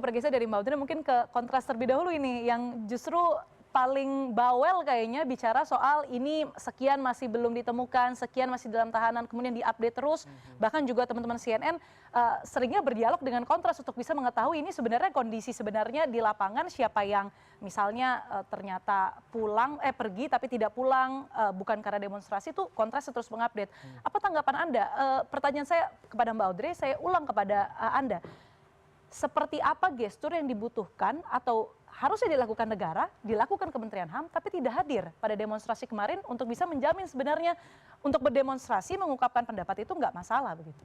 bergeser dari Mbak Audrey mungkin ke kontras terlebih dahulu ini, yang justru paling bawel kayaknya bicara soal ini sekian masih belum ditemukan, sekian masih dalam tahanan, kemudian diupdate terus, bahkan juga teman-teman CNN seringnya berdialog dengan kontras untuk bisa mengetahui ini sebenarnya kondisi sebenarnya di lapangan, siapa yang misalnya ternyata pergi tapi tidak pulang, bukan karena demonstrasi, itu kontras terus mengupdate. Apa tanggapan Anda? Pertanyaan saya kepada Mbak Audrey, saya ulang kepada Anda. Seperti apa gestur yang dibutuhkan atau harusnya dilakukan negara, dilakukan Kementerian HAM, tapi tidak hadir pada demonstrasi kemarin untuk bisa menjamin sebenarnya untuk berdemonstrasi, mengungkapkan pendapat itu nggak masalah begitu.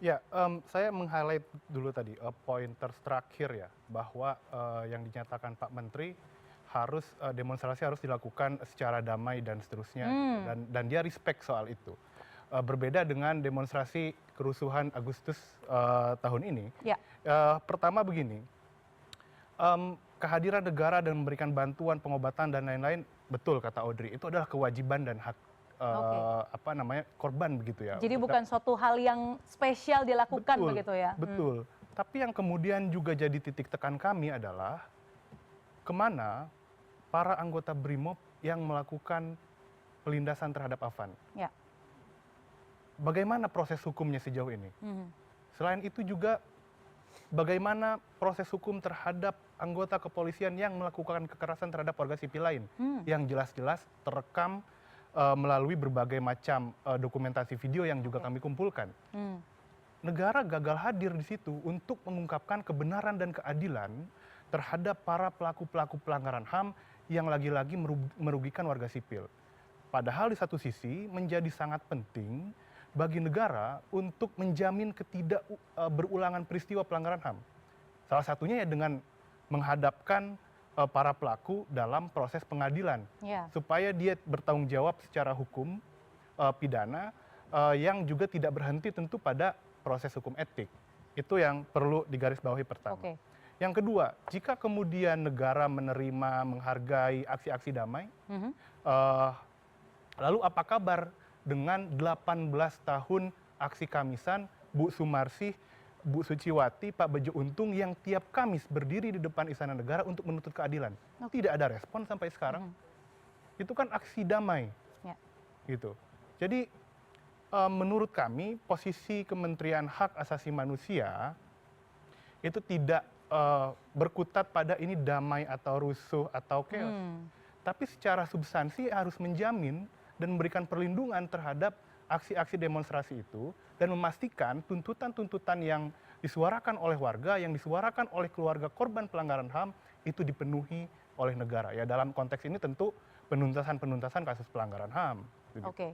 Ya, saya meng-highlight dulu tadi poin terakhir ya, bahwa yang dinyatakan Pak Menteri harus demonstrasi harus dilakukan secara damai dan seterusnya, dan dia respect soal itu. Berbeda dengan demonstrasi kerusuhan Agustus tahun ini. Ya. Pertama begini, kehadiran negara dan memberikan bantuan pengobatan dan lain-lain, betul kata Audrey, itu adalah kewajiban dan hak korban begitu ya. Jadi bukan suatu hal yang spesial dilakukan betul, begitu ya. Betul. Tapi yang kemudian juga jadi titik tekan kami adalah kemana para anggota BRIMOB yang melakukan pelindasan terhadap Afan. Ya. Bagaimana proses hukumnya sejauh ini? Selain itu juga bagaimana proses hukum terhadap anggota kepolisian yang melakukan kekerasan terhadap warga sipil lain yang jelas-jelas terekam melalui berbagai macam dokumentasi video yang juga kami kumpulkan. Negara gagal hadir di situ untuk mengungkapkan kebenaran dan keadilan terhadap para pelaku-pelaku pelanggaran HAM yang lagi-lagi merugikan warga sipil. Padahal di satu sisi menjadi sangat penting bagi negara untuk menjamin berulangan peristiwa pelanggaran HAM. Salah satunya ya dengan menghadapkan para pelaku dalam proses pengadilan, supaya dia bertanggung jawab secara hukum pidana yang juga tidak berhenti tentu pada proses hukum etik. Itu yang perlu digarisbawahi pertama. Yang kedua, jika kemudian negara menerima, menghargai aksi-aksi damai, lalu apa kabar dengan 18 tahun aksi Kamisan, Bu Sumarsih, Bu Suciwati, Pak Bejo Untung yang tiap Kamis berdiri di depan Istana Negara untuk menuntut keadilan. Tidak ada respon sampai sekarang. Itu kan aksi damai. Gitu. Jadi menurut kami posisi Kementerian Hak Asasi Manusia itu tidak berkutat pada ini damai atau rusuh atau chaos. Tapi secara substansi harus menjamin dan memberikan perlindungan terhadap aksi-aksi demonstrasi itu dan memastikan tuntutan-tuntutan yang disuarakan oleh warga, yang disuarakan oleh keluarga korban pelanggaran HAM itu dipenuhi oleh negara. Ya dalam konteks ini tentu penuntasan kasus pelanggaran HAM. Oke.